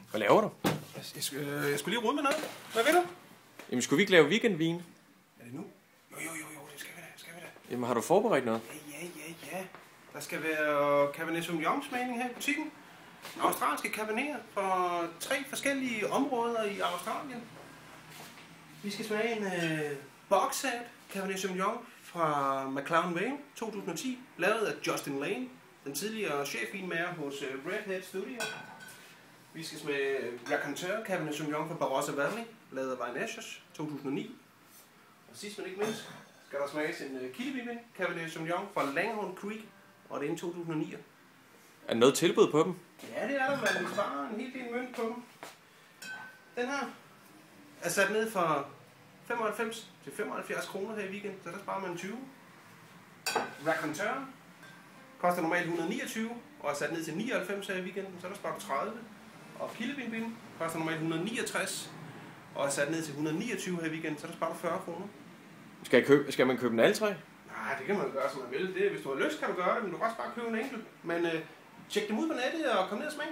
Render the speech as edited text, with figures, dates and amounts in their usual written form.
Hvad laver du? Jeg skulle lige rode med noget. Hvad vil du? Jamen, skulle vi ikke lave weekendvin? Er det nu? Jo, det skal vi da. Jamen, har du forberedt noget? Ja. Der skal være Cabernet Sauvignon smagning her i butikken. Australske Cabernet fra 3 forskellige områder i Australien. Vi skal smage en Boxhead Cabernet Sauvignon fra McLaren Vale 2010, lavet af Justin Lane, den tidligere chefvinmager hos Redhead Studio. Vi skal smage Raconteur Cabernet Sauvignon fra Barossa Valley, lavet af Vinicius 2009. Og sidst men ikke mindst skal der smages en Kildevin Cabernet Sauvignon fra Langhorne Creek, og det er en 2009. Er der noget tilbud på dem? Ja, det er der, man sparer en helt del mønt på dem. Den her er sat ned fra 95 til 75 kroner her i weekend, så der sparer man 20. Raconteur koster normalt 129 og er sat ned til 99 her i weekenden, så der sparer du 30. Og Kildevin koster normalt 169 og er sat ned til 129 her i weekenden, så der sparer du 40 kroner. Skal man købe den alle tre? Nej, det kan man gøre, som man vil. Hvis du har lyst, kan du gøre det, men du kan også bare købe en enkelt. Men tjek dem ud på nettet og kom ned og smag.